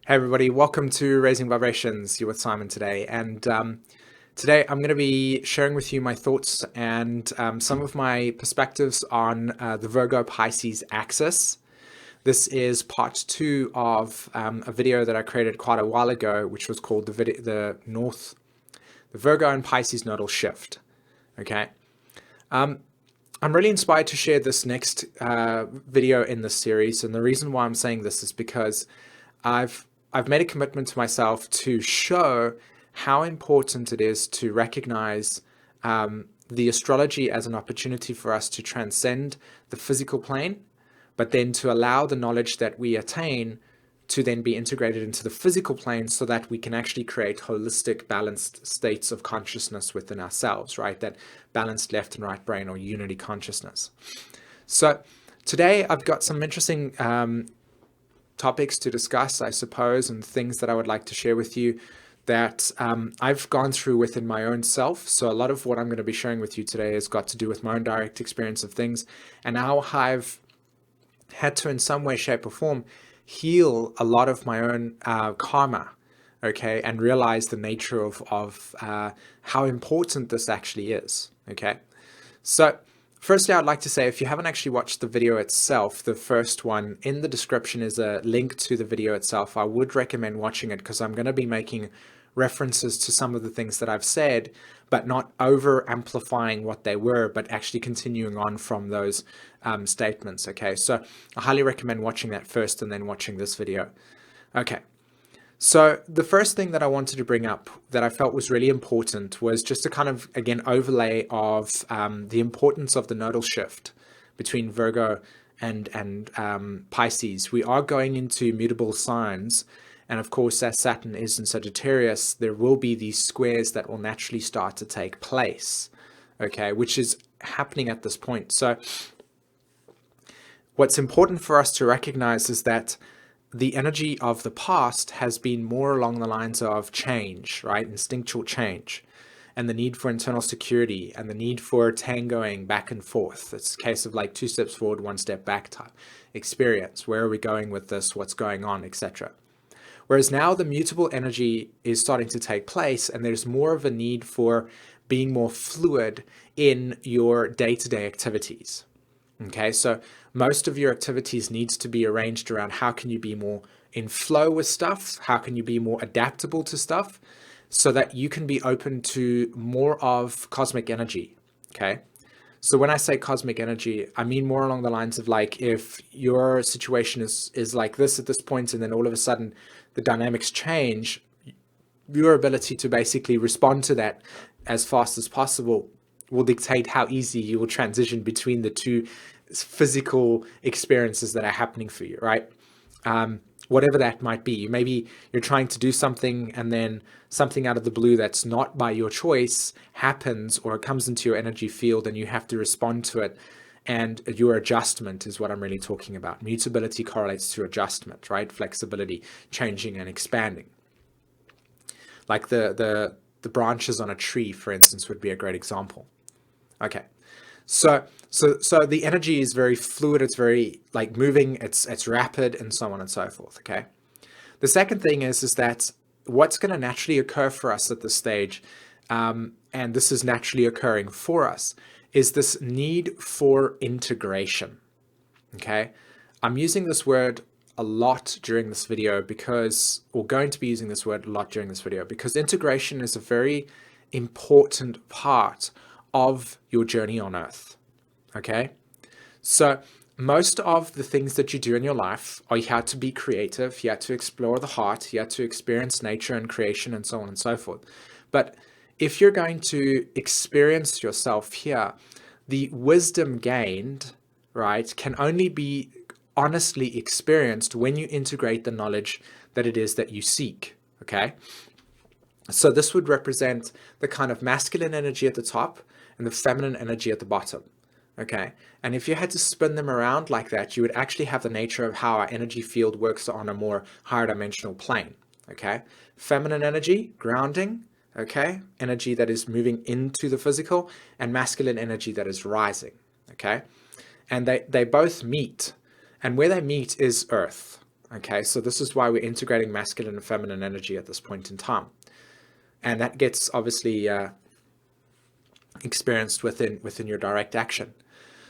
Hey everybody, welcome to Raising Vibrations. You're with Simon today, and today I'm going to be sharing with you my thoughts and some of my perspectives on the Virgo Pisces axis. This is part two of a video that I created quite a while ago, which was called the Virgo and Pisces Nodal Shift. Okay, I'm really inspired to share this next video in this series, and the reason why I'm saying this is because I've made a commitment to myself to show how important it is to recognize the astrology as an opportunity for us to transcend the physical plane, but then to allow the knowledge that we attain to then be integrated into the physical plane so that we can actually create holistic, balanced states of consciousness within ourselves, right? That balanced left and right brain or unity consciousness. So today I've got some interesting topics to discuss, I suppose, and things that I would like to share with you that I've gone through within my own self. So a lot of what I'm going to be sharing with you today has got to do with my own direct experience of things and how I've had to, in some way, shape, or form, heal a lot of my own karma, okay, and realize the nature of how important this actually is, okay? So firstly, I'd like to say, if you haven't actually watched the video itself, the first one, in the description is a link to the video itself. I would recommend watching it because I'm going to be making references to some of the things that I've said, but not over amplifying what they were, but actually continuing on from those statements. Okay, so I highly recommend watching that first and then watching this video. Okay. So the first thing that I wanted to bring up that I felt was really important was just a kind of, again, overlay of the importance of the nodal shift between Virgo and Pisces. We are going into mutable signs. And of course, as Saturn is in Sagittarius, there will be these squares that will naturally start to take place, okay, which is happening at this point. So what's important for us to recognize is that the energy of the past has been more along the lines of change, right? Instinctual change, and the need for internal security and the need for tangoing back and forth. It's a case of like 2 steps forward, 1 step back type experience. Where are we going with this? What's going on, etc. Whereas now the mutable energy is starting to take place and there's more of a need for being more fluid in your day-to-day activities. Okay, so most of your activities needs to be arranged around how can you be more in flow with stuff, how can you be more adaptable to stuff, so that you can be open to more of cosmic energy. Okay, so when I say cosmic energy, I mean more along the lines of like if your situation is like this at this point, and then all of a sudden the dynamics change, your ability to basically respond to that as fast as possible will dictate how easy you will transition between the two physical experiences that are happening for you, right? Whatever that might be. Maybe you're trying to do something and then something out of the blue that's not by your choice happens, or it comes into your energy field and you have to respond to it. And your adjustment is what I'm really talking about. Mutability correlates to adjustment, right? Flexibility, changing and expanding. Like the branches on a tree, for instance, would be a great example. Okay, so the energy is very fluid. It's very like moving. It's rapid, and so on and so forth. Okay. The second thing is that what's going to naturally occur for us at this stage, and this is naturally occurring for us, is this need for integration. Okay, I'm using this word a lot during this video because, or going to be using this word a lot during this video because integration is a very important part of your journey on Earth. Okay, so most of the things that you do in your life are you had to be creative, you had to explore the heart, you had to experience nature and creation and so on and so forth. But if you're going to experience yourself here, the wisdom gained, right, can only be honestly experienced when you integrate the knowledge that it is that you seek. Okay, so this would represent the kind of masculine energy at the top and the feminine energy at the bottom. Okay, and if you had to spin them around like that, you would actually have the nature of how our energy field works on a more higher dimensional plane. Okay, feminine energy, grounding, okay, energy that is moving into the physical, and masculine energy that is rising. Okay, and they both meet, and where they meet is Earth. Okay, so this is why we're integrating masculine and feminine energy at this point in time. And that gets obviously experienced within your direct action.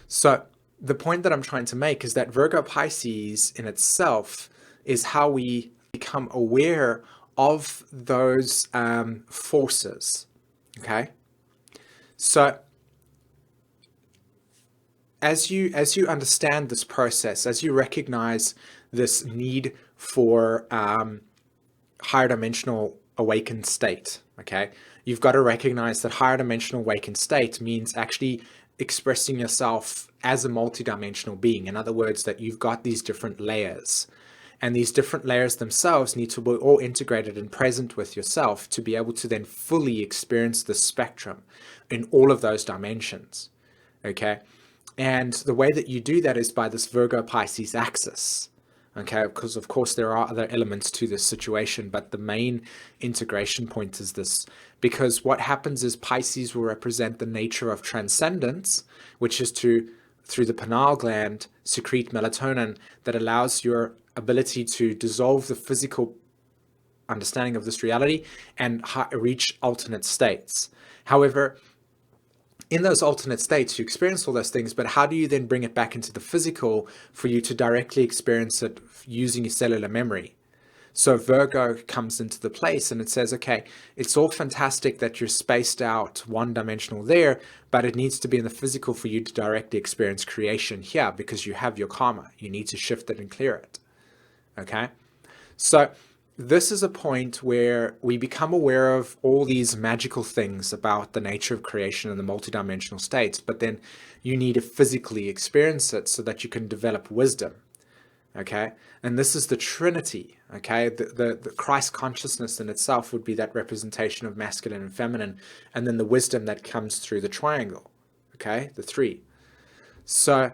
So the point that I'm trying to make is that Virgo Pisces in itself is how we become aware of those forces. Okay, so as you understand this process, as you recognize this need for higher dimensional awakened state, okay, you've got to recognize that higher dimensional awakened state means actually expressing yourself as a multidimensional being. In other words, that you've got these different layers, and these different layers themselves need to be all integrated and present with yourself to be able to then fully experience the spectrum in all of those dimensions. Okay, and the way that you do that is by this Virgo Pisces axis. Okay, because of course there are other elements to this situation, but the main integration point is this. Because what happens is Pisces will represent the nature of transcendence, which is to, through the pineal gland, secrete melatonin that allows your ability to dissolve the physical understanding of this reality and reach alternate states. However, in those alternate states, you experience all those things, but how do you then bring it back into the physical for you to directly experience it using your cellular memory? So Virgo comes into the place and it says, okay, it's all fantastic that you're spaced out one-dimensional there, but it needs to be in the physical for you to directly experience creation here because you have your karma. You need to shift it and clear it. Okay? So this is a point where we become aware of all these magical things about the nature of creation and the multidimensional states, but then you need to physically experience it so that you can develop wisdom. Okay, and this is the Trinity. Okay, the Christ consciousness in itself would be that representation of masculine and feminine, and then the wisdom that comes through the triangle. Okay, the three. So,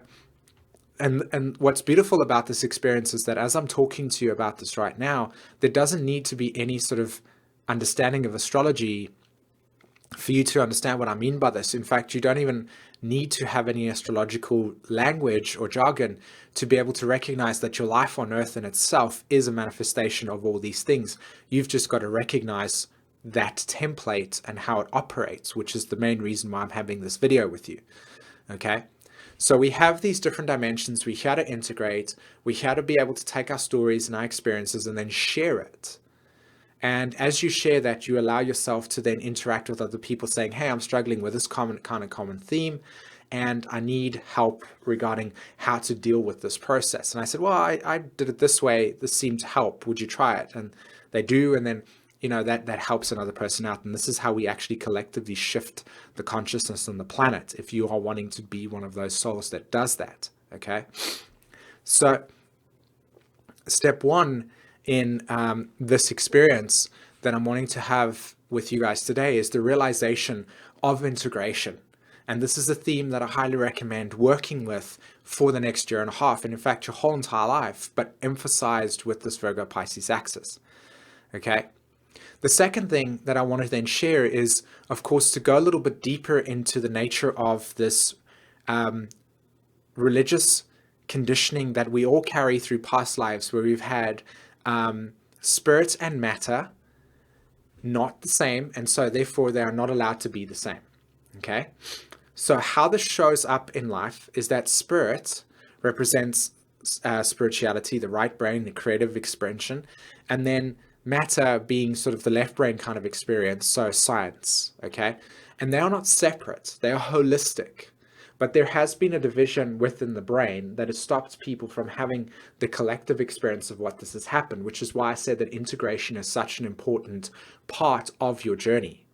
and what's beautiful about this experience is that as I'm talking to you about this right now, there doesn't need to be any sort of understanding of astrology for you to understand what I mean by this. In fact, you don't even need to have any astrological language or jargon to be able to recognize that your life on earth in itself is a manifestation of all these things. You've just got to recognize that template and how it operates, which is the main reason why I'm having this video with you. Okay, so we have these different dimensions we here to integrate. We here to be able to take our stories and our experiences and then share it. And as you share that, you allow yourself to then interact with other people saying, hey, I'm struggling with this common theme, and I need help regarding how to deal with this process. And I said, well, I did it this way. This seemed to help. Would you try it? And they do. And then, you know, that helps another person out. And this is how we actually collectively shift the consciousness on the planet, if you are wanting to be one of those souls that does that. Okay. So step one in this experience that I'm wanting to have with you guys today is the realization of integration. And this is a theme that I highly recommend working with for the next year and a half, and in fact your whole entire life, but emphasized with this Virgo Pisces axis. Okay. The second thing that I want to then share is, of course, to go a little bit deeper into the nature of this religious conditioning that we all carry through past lives, where we've had spirit and matter not the same, and so therefore they are not allowed to be the same. Okay, so how this shows up in life is that spirit represents spirituality, the right brain, the creative expression, and then matter being sort of the left brain kind of experience, so science. Okay, and they are not separate, they are holistic. But there has been a division within the brain that has stopped people from having the collective experience of what this has happened, which is why I said that integration is such an important part of your journey,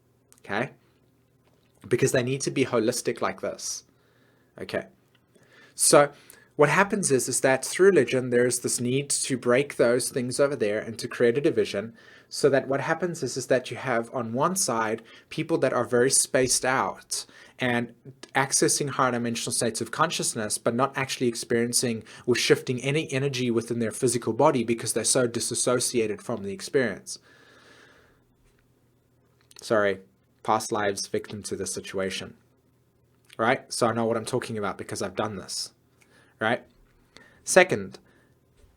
okay? Because they need to be holistic like this, okay? So what happens is that through religion, there's this need to break those things over there and to create a division, so that what happens is that you have on one side people that are very spaced out and accessing higher dimensional states of consciousness, but not actually experiencing or shifting any energy within their physical body because they're so disassociated from the experience. Sorry, past lives victim to this situation, right? So I know what I'm talking about because I've done this, right? Second,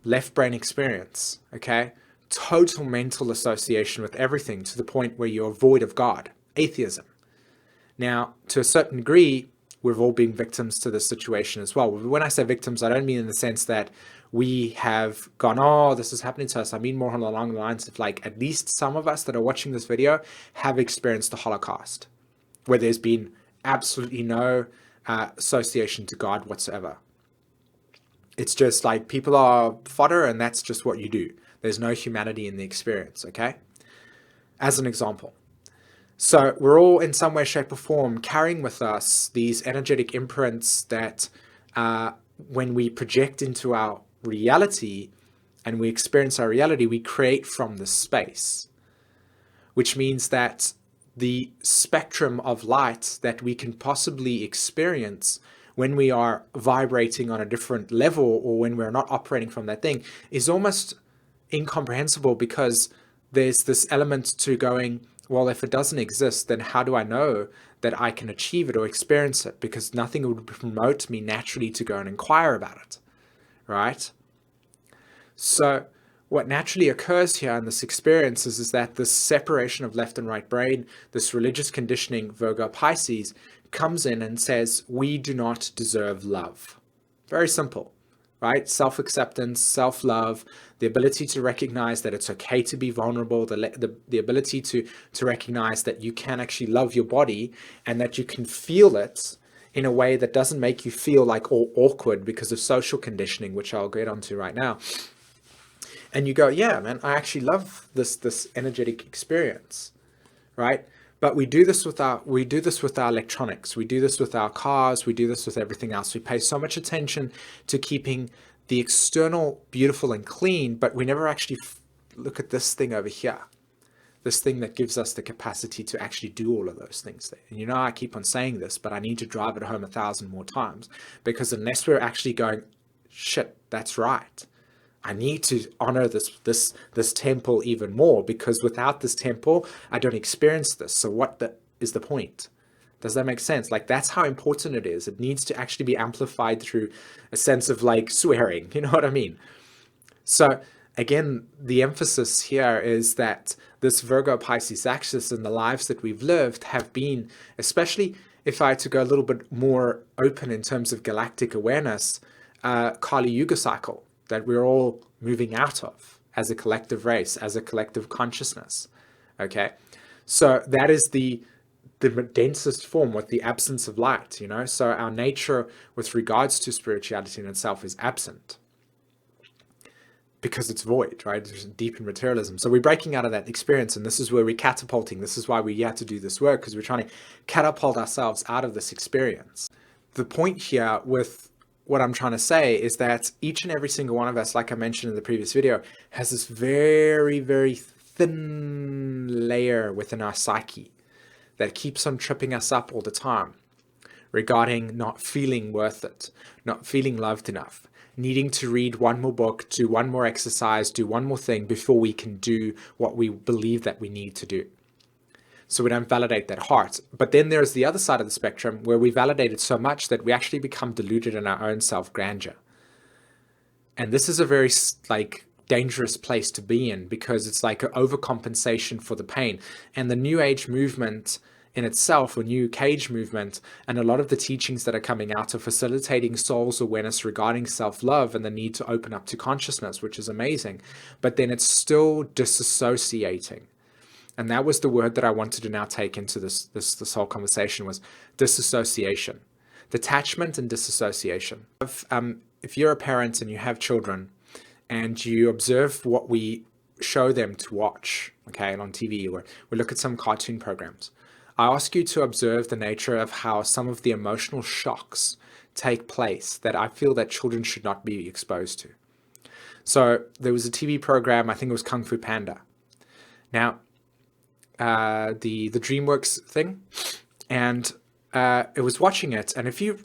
left brain experience, okay? Total mental association with everything to the point where you're void of God, atheism. Now, to a certain degree, we've all been victims to this situation as well. When I say victims, I don't mean in the sense that we have gone, oh, this is happening to us. I mean more along the lines of like, at least some of us that are watching this video have experienced the Holocaust, where there's been absolutely no association to God whatsoever. It's just like people are fodder and that's just what you do. There's no humanity in the experience, okay? As an example. So we're all in some way, shape or form carrying with us these energetic imprints that when we project into our reality and we experience our reality, we create from the space, which means that the spectrum of light that we can possibly experience when we are vibrating on a different level or when we're not operating from that thing is almost incomprehensible, because there's this element to going, well, if it doesn't exist, then how do I know that I can achieve it or experience it? Because nothing would promote me naturally to go and inquire about it, right? So what naturally occurs here in this experience is that this separation of left and right brain, this religious conditioning, Virgo Pisces, comes in and says, we do not deserve love. Very simple, right? Self-acceptance, self-love, the ability to recognize that it's okay to be vulnerable, the ability to recognize that you can actually love your body and that you can feel it in a way that doesn't make you feel like all awkward because of social conditioning, which I'll get onto right now. And you go, yeah, man, I actually love this energetic experience, right? But we do this with our electronics, we do this with our cars, we do this with everything else. We pay so much attention to keeping the external beautiful and clean, but we never actually look at this thing over here, this thing that gives us the capacity to actually do all of those things there. And you know, I keep on saying this, but I need to drive it home 1,000 more times, because unless we're actually going, shit, that's right, I need to honor this temple even more, because without this temple, I don't experience this. So what is the point? Does that make sense? Like, that's how important it is. It needs to actually be amplified through a sense of like swearing. You know what I mean? So again, the emphasis here is that this Virgo Pisces axis and the lives that we've lived have been, especially if I had to go a little bit more open in terms of galactic awareness, Kali Yuga cycle that we're all moving out of as a collective race, as a collective consciousness. Okay, so that is the densest form, with the absence of light, you know. So our nature with regards to spirituality in itself is absent because it's void, right? There's deep in materialism. So we're breaking out of that experience, and this is where we're catapulting. This is why we had to do this work, because we're trying to catapult ourselves out of this experience. The point here with what I'm trying to say is that each and every single one of us, like I mentioned in the previous video, has this very, very thin layer within our psyche that keeps on tripping us up all the time regarding not feeling worth it, not feeling loved enough, needing to read one more book, do one more exercise, do one more thing before we can do what we believe that we need to do. So we don't validate that heart. But then there's the other side of the spectrum where we validate it so much that we actually become deluded in our own self-grandeur. And this is a very like dangerous place to be in, because it's like an overcompensation for the pain. And the New Age movement in itself, or New Cage movement, and a lot of the teachings that are coming out are facilitating soul's awareness regarding self-love and the need to open up to consciousness, which is amazing. But then it's still disassociating. And that was the word that I wanted to now take into this whole conversation, was disassociation. Detachment and disassociation. If you're a parent and you have children and you observe what we show them to watch, okay, on TV, or we look at some cartoon programs, I ask you to observe the nature of how some of the emotional shocks take place that I feel that children should not be exposed to. So there was a TV program, I think it was Kung Fu Panda. Now, the DreamWorks thing, and it was watching it, and if you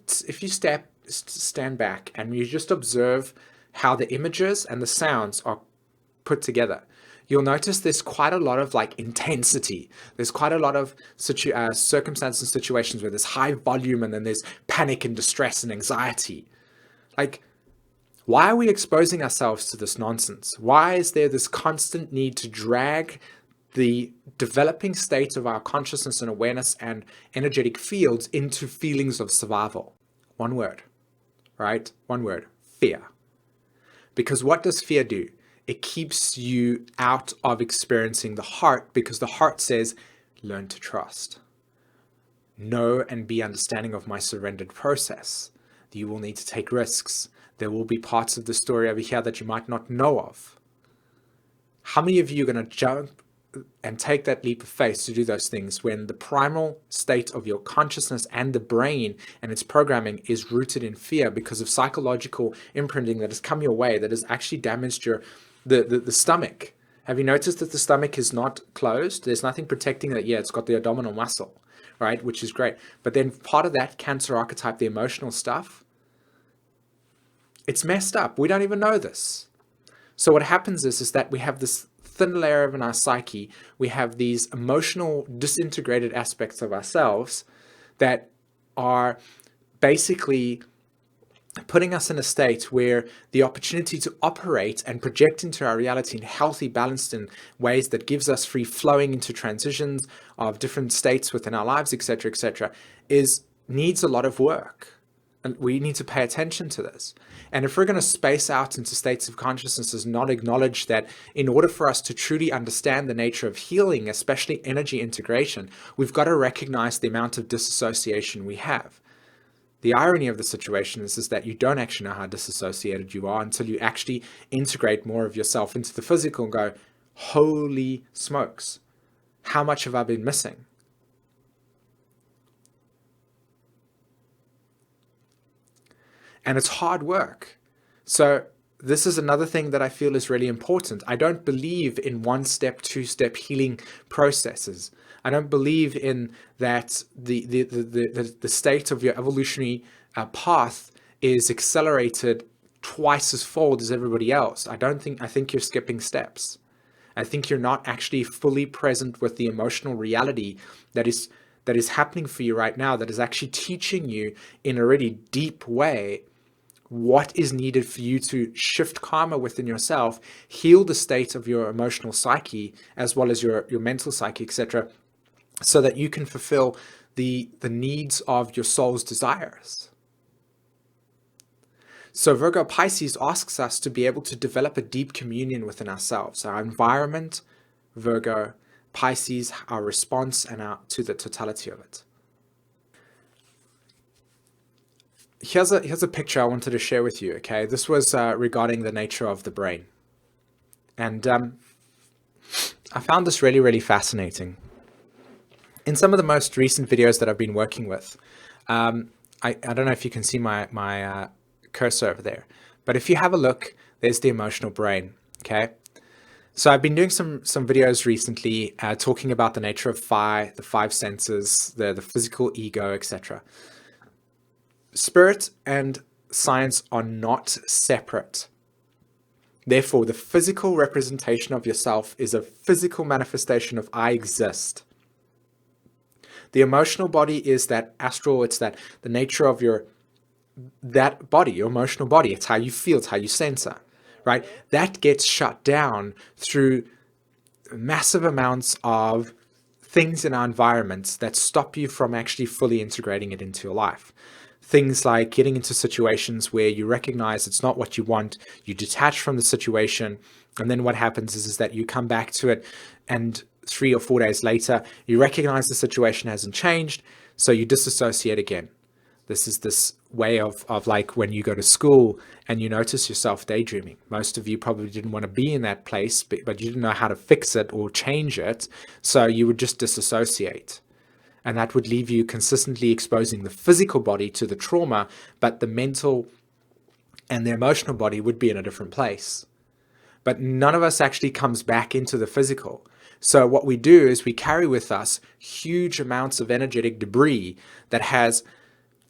stand back and you just observe how the images and the sounds are put together, you'll notice there's quite a lot of like intensity. There's quite a lot of circumstances and situations where there's high volume, and then there's panic and distress and anxiety. Like, Why are we exposing ourselves to this nonsense? Why is there this constant need to drag the developing state of our consciousness and awareness and energetic fields into feelings of survival? One word, right? One word, fear. Because what does fear do? It keeps you out of experiencing the heart, because the heart says, learn to trust. Know and be understanding of my surrendered process. You will need to take risks. There will be parts of the story over here that you might not know of. How many of you are going to jump and take that leap of faith to do those things when the primal state of your consciousness and the brain and its programming is rooted in fear because of psychological imprinting that has come your way, that has actually damaged the stomach? Have you noticed that the stomach is not closed? There's nothing protecting it. Yeah, it's got the abdominal muscle, right? Which is great. But then part of that Cancer archetype, the emotional stuff, it's messed up. We don't even know this. So what happens is that we have this thin layer of in our psyche. We have these emotional disintegrated aspects of ourselves that are basically putting us in a state where the opportunity to operate and project into our reality in healthy, balanced in ways that gives us free flowing into transitions of different states within our lives, etc., needs a lot of work. And we need to pay attention to this. And if we're going to space out into states of consciousness, not acknowledge that in order for us to truly understand the nature of healing, especially energy integration, we've got to recognize the amount of disassociation we have. The irony of the situation is that you don't actually know how disassociated you are until you actually integrate more of yourself into the physical and go, holy smokes, how much have I been missing? And it's hard work. So this is another thing that I feel is really important. I don't believe in one-step, two-step healing processes. I don't believe in that the state of your evolutionary path is accelerated twice as fold as everybody else. I think you're skipping steps. I think you're not actually fully present with the emotional reality that is happening for you right now, that is actually teaching you in a really deep way what is needed for you to shift karma within yourself, heal the state of your emotional psyche, as well as your mental psyche, etc., so that you can fulfill the needs of your soul's desires. So Virgo Pisces asks us to be able to develop a deep communion within ourselves, our environment, Virgo Pisces, our response, and to the totality of it. Here's a picture I wanted to share with you, okay? This was regarding the nature of the brain. And I found this really, really fascinating. In some of the most recent videos that I've been working with, I don't know if you can see my cursor over there, but if you have a look, there's the emotional brain, okay? So I've been doing some videos recently talking about the nature of the five senses, the physical ego, etc. Spirit and science are not separate. Therefore, the physical representation of yourself is a physical manifestation of I exist. The emotional body is that astral, it's the nature of that body, your emotional body. It's how you feel, it's how you censor, right? That gets shut down through massive amounts of things in our environments that stop you from actually fully integrating it into your life. Things like getting into situations where you recognize it's not what you want, you detach from the situation, and then what happens is that you come back to it, and 3 or 4 days later, you recognize the situation hasn't changed, so you disassociate again. This is this way of like when you go to school and you notice yourself daydreaming. Most of you probably didn't want to be in that place, but you didn't know how to fix it or change it, so you would just disassociate. And that would leave you consistently exposing the physical body to the trauma, but the mental and the emotional body would be in a different place. But none of us actually comes back into the physical. So what we do is we carry with us huge amounts of energetic debris that has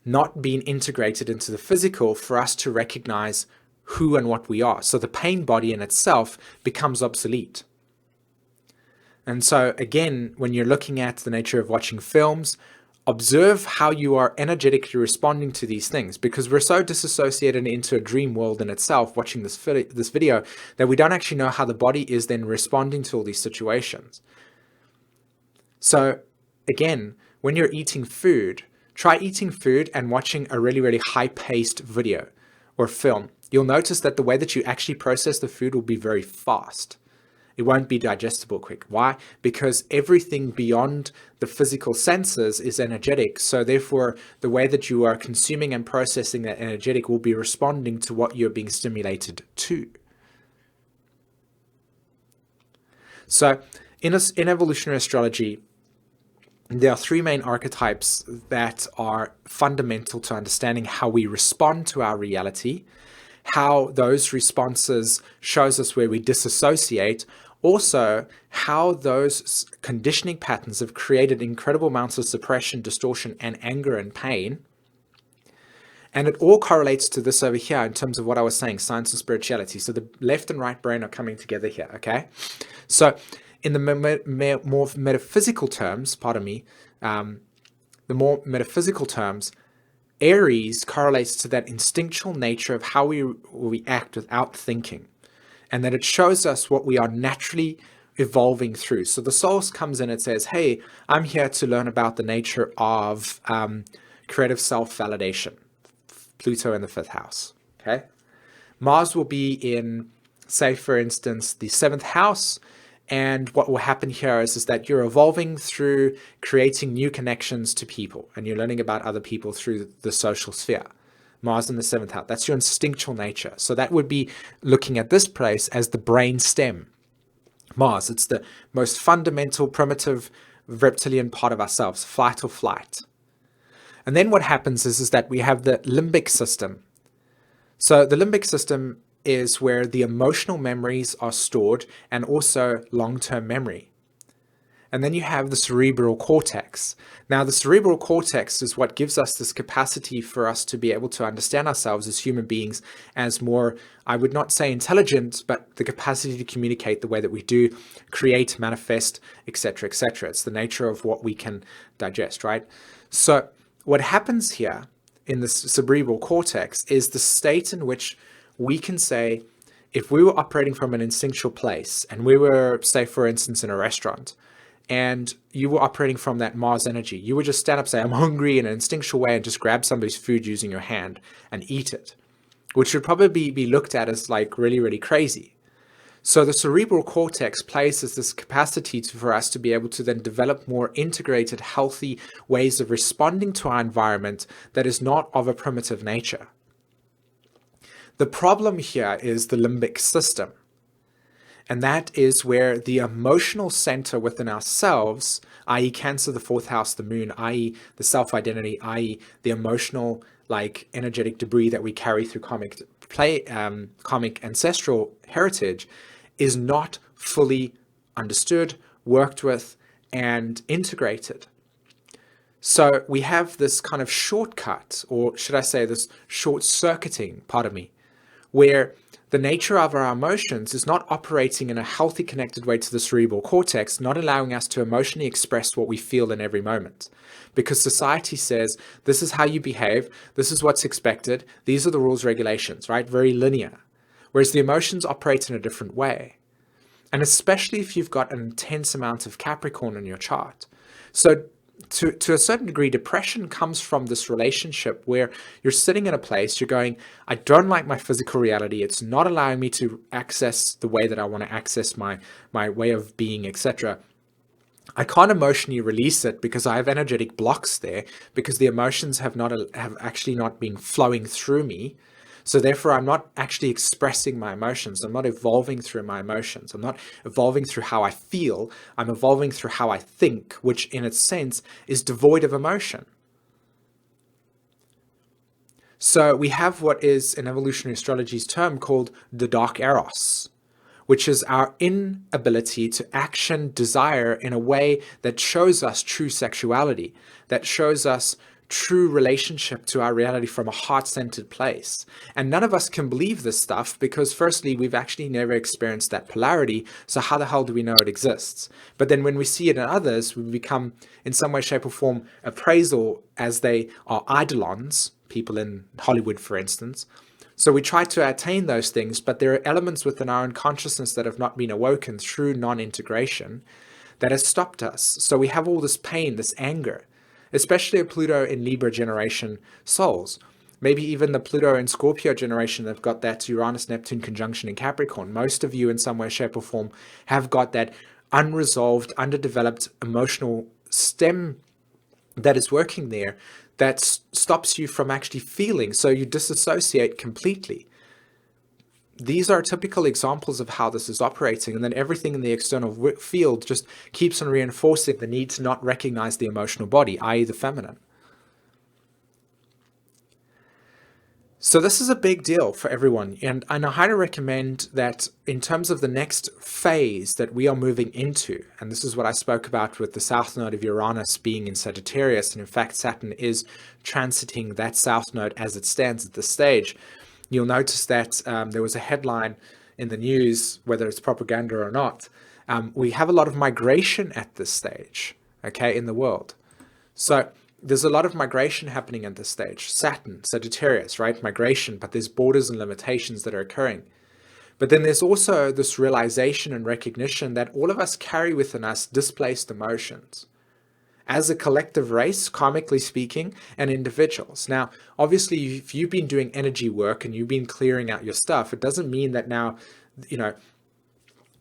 not been integrated into the physical for us to recognize who and what we are. So the pain body in itself becomes obsolete. And so again, when you're looking at the nature of watching films, Observe how you are energetically responding to these things, because we're so disassociated into a dream world in itself watching this video that we don't actually know how the body is then responding to all these situations. So again, when you're eating food, try eating food and watching a really, really high-paced video or film. You'll notice that the way that you actually process the food will be very fast. It won't be digestible quick. Why? Because everything beyond the physical senses is energetic. So therefore, the way that you are consuming and processing that energetic will be responding to what you're being stimulated to. So in evolutionary astrology, there are three main archetypes that are fundamental to understanding how we respond to our reality, how those responses shows us where we disassociate, also how those conditioning patterns have created incredible amounts of suppression, distortion, and anger and pain. And it all correlates to this over here in terms of what I was saying, science and spirituality. So the left and right brain are coming together here, okay? So in the more metaphysical terms, the more metaphysical terms, Aries correlates to that instinctual nature of how we act without thinking, and that it shows us what we are naturally evolving through. So the soul comes in and says, hey, I'm here to learn about the nature of creative self-validation. Pluto in the 5th house, okay? Mars will be in, say, for instance, the 7th house, and what will happen here is that you're evolving through creating new connections to people, and you're learning about other people through the social sphere. Mars in the 7th house, that's your instinctual nature. So that would be looking at this place as the brain stem. Mars, it's the most fundamental, primitive, reptilian part of ourselves, fight or flight. And then what happens is that we have the limbic system. So the limbic system is where the emotional memories are stored, and also long-term memory. And then you have the cerebral cortex. Now, the cerebral cortex is what gives us this capacity for us to be able to understand ourselves as human beings as more, I would not say intelligent, but the capacity to communicate the way that we do, create, manifest, etc., etc. It's the nature of what we can digest, right? So what happens here in the cerebral cortex is the state in which we can say, if we were operating from an instinctual place, and we were, say, for instance, in a restaurant, and you were operating from that Mars energy, you would just stand up, say, I'm hungry, in an instinctual way, and just grab somebody's food using your hand and eat it, which would probably be looked at as like really, really crazy. So the cerebral cortex plays as this capacity for us to be able to then develop more integrated, healthy ways of responding to our environment that is not of a primitive nature. The problem here is the limbic system. And that is where the emotional center within ourselves, i.e. Cancer, the 4th house, the moon, i.e. the self-identity, i.e. the emotional, like, energetic debris that we carry through karmic ancestral heritage, is not fully understood, worked with, and integrated. So we have this kind of shortcut, or should I say this short-circuiting, where the nature of our emotions is not operating in a healthy, connected way to the cerebral cortex, not allowing us to emotionally express what we feel in every moment. Because society says, this is how you behave, this is what's expected, these are the rules, regulations, right? Very linear. Whereas the emotions operate in a different way. And especially if you've got an intense amount of Capricorn in your chart. So to a certain degree, depression comes from this relationship where you're sitting in a place, you're going, I don't like my physical reality. It's not allowing me to access the way that I want to access my way of being, etc. I can't emotionally release it because I have energetic blocks there, because the emotions have actually not been flowing through me. So therefore, I'm not actually expressing my emotions. I'm not evolving through my emotions. I'm not evolving through how I feel. I'm evolving through how I think, which in its sense is devoid of emotion. So we have what is in evolutionary astrology's term called the dark eros, which is our inability to action desire in a way that shows us true sexuality, that shows us true relationship to our reality from a heart-centered place. And none of us can believe this stuff because firstly, we've actually never experienced that polarity. So how the hell do we know it exists? But then when we see it in others, we become in some way, shape or form appraisal as they are eidolons, people in Hollywood, for instance. So we try to attain those things, but there are elements within our own consciousness that have not been awoken through non-integration that has stopped us. So we have all this pain, this anger, especially a Pluto in Libra generation souls. Maybe even the Pluto in Scorpio generation that have got that Uranus-Neptune conjunction in Capricorn. Most of you in some way, shape or form have got that unresolved, underdeveloped emotional stem that is working there that stops you from actually feeling. So you disassociate completely. These are typical examples of how this is operating, and then everything in the external field just keeps on reinforcing the need to not recognize the emotional body, i.e. the feminine. So this is a big deal for everyone, and I highly recommend that in terms of the next phase that we are moving into, and this is what I spoke about with the south node of Uranus being in Sagittarius, and in fact Saturn is transiting that south node as it stands at this stage. You'll notice that there was a headline in the news, whether it's propaganda or not. We have a lot of migration at this stage, okay, in the world. So there's a lot of migration happening at this stage. Saturn, Sagittarius, right? Migration, but there's borders and limitations that are occurring. But then there's also this realization and recognition that all of us carry within us displaced emotions. As a collective race, karmically speaking, and individuals. Now, obviously, if you've been doing energy work and you've been clearing out your stuff, it doesn't mean that now,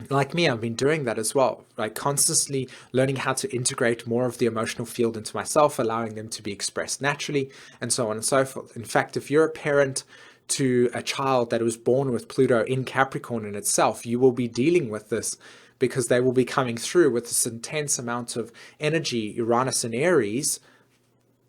like me, I've been doing that as well, like constantly learning how to integrate more of the emotional field into myself, allowing them to be expressed naturally, and so on and so forth. In fact, if you're a parent to a child that was born with Pluto in Capricorn in itself, you will be dealing with this because they will be coming through with this intense amount of energy, Uranus and Aries,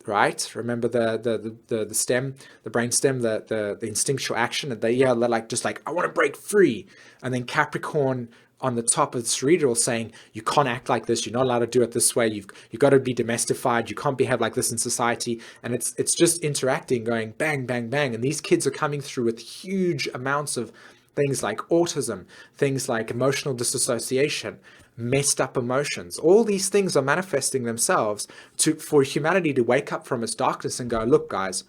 right? Remember the stem, the brain stem, the instinctual action, and they're like, just like, I want to break free. And then Capricorn on the top of the cerebral saying, you can't act like this, you're not allowed to do it this way, you've got to be domestified, you can't behave like this in society. And it's just interacting, going bang, bang, bang. And these kids are coming through with huge amounts of things like autism, things like emotional disassociation, messed up emotions. All these things are manifesting themselves for humanity to wake up from its darkness and go, look, guys,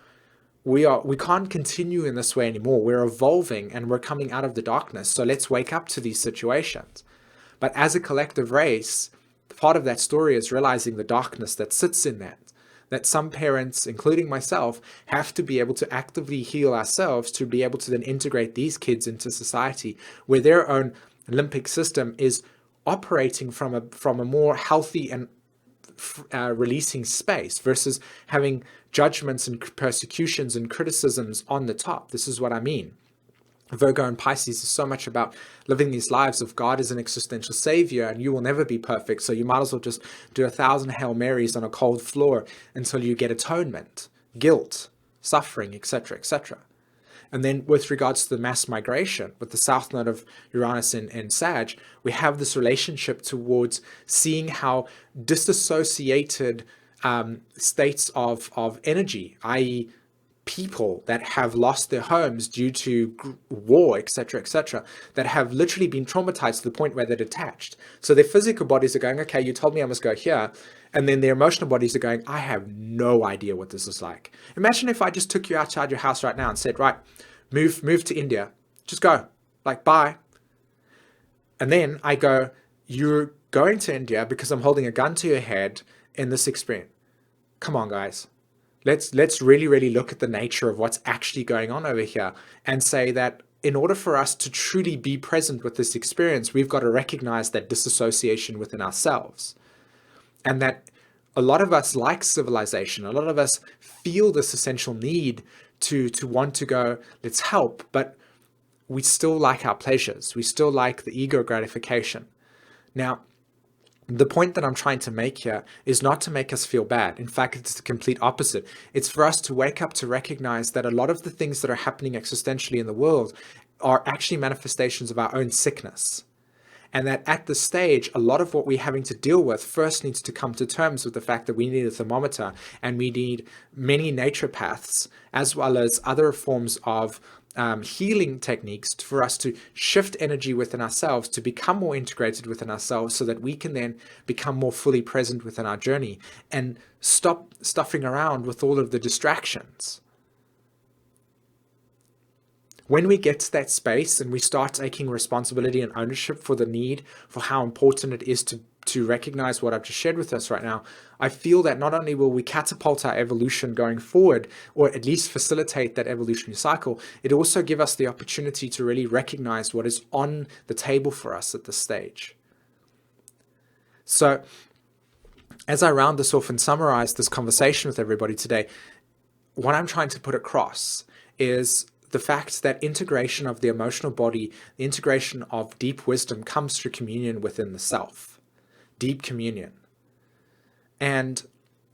we can't continue in this way anymore. We're evolving and we're coming out of the darkness. So let's wake up to these situations. But as a collective race, part of that story is realizing the darkness that sits in that some parents, including myself, have to be able to actively heal ourselves to be able to then integrate these kids into society where their own limbic system is operating from a more healthy and releasing space versus having judgments and persecutions and criticisms on the top. This is what I mean. Virgo and Pisces is so much about living these lives of God as an existential savior, and you will never be perfect, so you might as well just do 1,000 Hail Marys on a cold floor until you get atonement, guilt, suffering, etc., etc. And then with regards to the mass migration, with the south node of Uranus in Sag, we have this relationship towards seeing how disassociated states of energy, i.e. people that have lost their homes due to war, etc., that have literally been traumatized to the point where they're detached. So their physical bodies are going, okay, you told me I must go here. And then their emotional bodies are going, I have no idea what this is like. Imagine if I just took you outside your house right now and said, right, move to India. Just go. Like, bye. And then I go, you're going to India because I'm holding a gun to your head in this experience. Come on, guys. Let's really, really look at the nature of what's actually going on over here and say that in order for us to truly be present with this experience, we've got to recognize that disassociation within ourselves. And that a lot of us like civilization, a lot of us feel this essential need to want to go, let's help, but we still like our pleasures. We still like the ego gratification. Now, the point that I'm trying to make here is not to make us feel bad. In fact, it's the complete opposite. It's for us to wake up to recognize that a lot of the things that are happening existentially in the world are actually manifestations of our own sickness. And that at this stage, a lot of what we're having to deal with first needs to come to terms with the fact that we need a thermometer, and we need many naturopaths as well as other forms of healing techniques for us to shift energy within ourselves, to become more integrated within ourselves, so that we can then become more fully present within our journey and stop stuffing around with all of the distractions. When we get to that space and we start taking responsibility and ownership for the need, for how important it is to recognize what I've just shared with us right now, I feel that not only will we catapult our evolution going forward, or at least facilitate that evolutionary cycle, it also give us the opportunity to really recognize what is on the table for us at this stage. So as I round this off and summarize this conversation with everybody today, what I'm trying to put across is the fact that integration of the emotional body, the integration of deep wisdom, comes through communion within the self, deep communion. And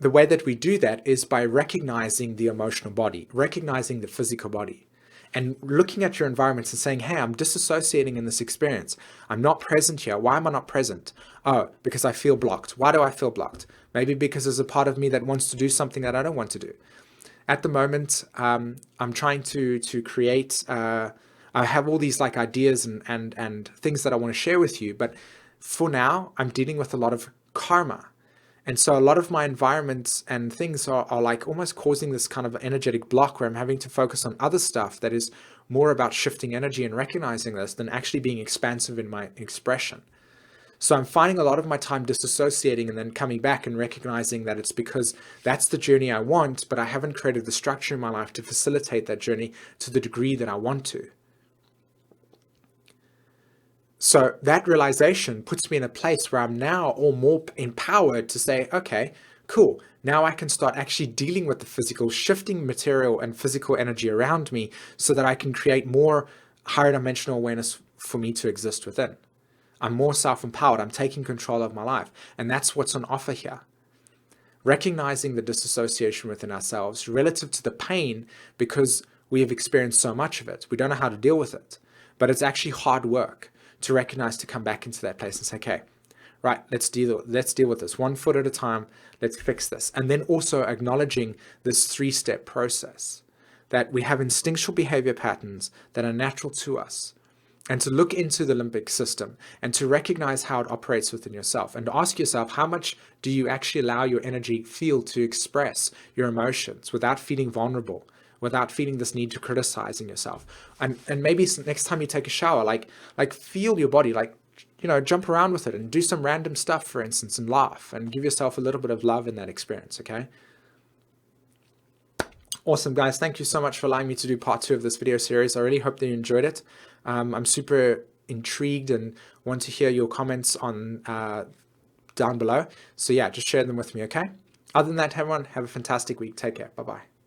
the way that we do that is by recognizing the emotional body, recognizing the physical body, and looking at your environment and saying, hey, I'm disassociating in this experience. I'm not present here. Why am I not present? Oh, because I feel blocked. Why do I feel blocked? Maybe because there's a part of me that wants to do something that I don't want to do. At the moment, I'm trying to create, I have all these like ideas and things that I want to share with you, but for now, I'm dealing with a lot of karma. And so a lot of my environments and things are like almost causing this kind of energetic block where I'm having to focus on other stuff that is more about shifting energy and recognizing this than actually being expansive in my expression. So I'm finding a lot of my time disassociating and then coming back and recognizing that it's because that's the journey I want, but I haven't created the structure in my life to facilitate that journey to the degree that I want to. So that realization puts me in a place where I'm now all more empowered to say, okay, cool. Now I can start actually dealing with the physical, shifting material and physical energy around me so that I can create more higher dimensional awareness for me to exist within. I'm more self-empowered. I'm taking control of my life. And that's what's on offer here. Recognizing the disassociation within ourselves relative to the pain, because we have experienced so much of it. We don't know how to deal with it. But it's actually hard work to recognize, to come back into that place and say, okay, right, let's deal with this one foot at a time. Let's fix this. And then also acknowledging this 3-step process, that we have instinctual behavior patterns that are natural to us, and to look into the limbic system and to recognize how it operates within yourself, and to ask yourself, how much do you actually allow your energy field to express your emotions without feeling vulnerable, without feeling this need to criticizing yourself? And maybe next time you take a shower, like feel your body, like, you know, jump around with it and do some random stuff, for instance, and laugh and give yourself a little bit of love in that experience, okay? Awesome, guys. Thank you so much for allowing me to do part 2 of this video series. I really hope that you enjoyed it. I'm super intrigued and want to hear your comments on down below. So yeah, just share them with me, okay? Other than that, everyone, have a fantastic week. Take care. Bye-bye.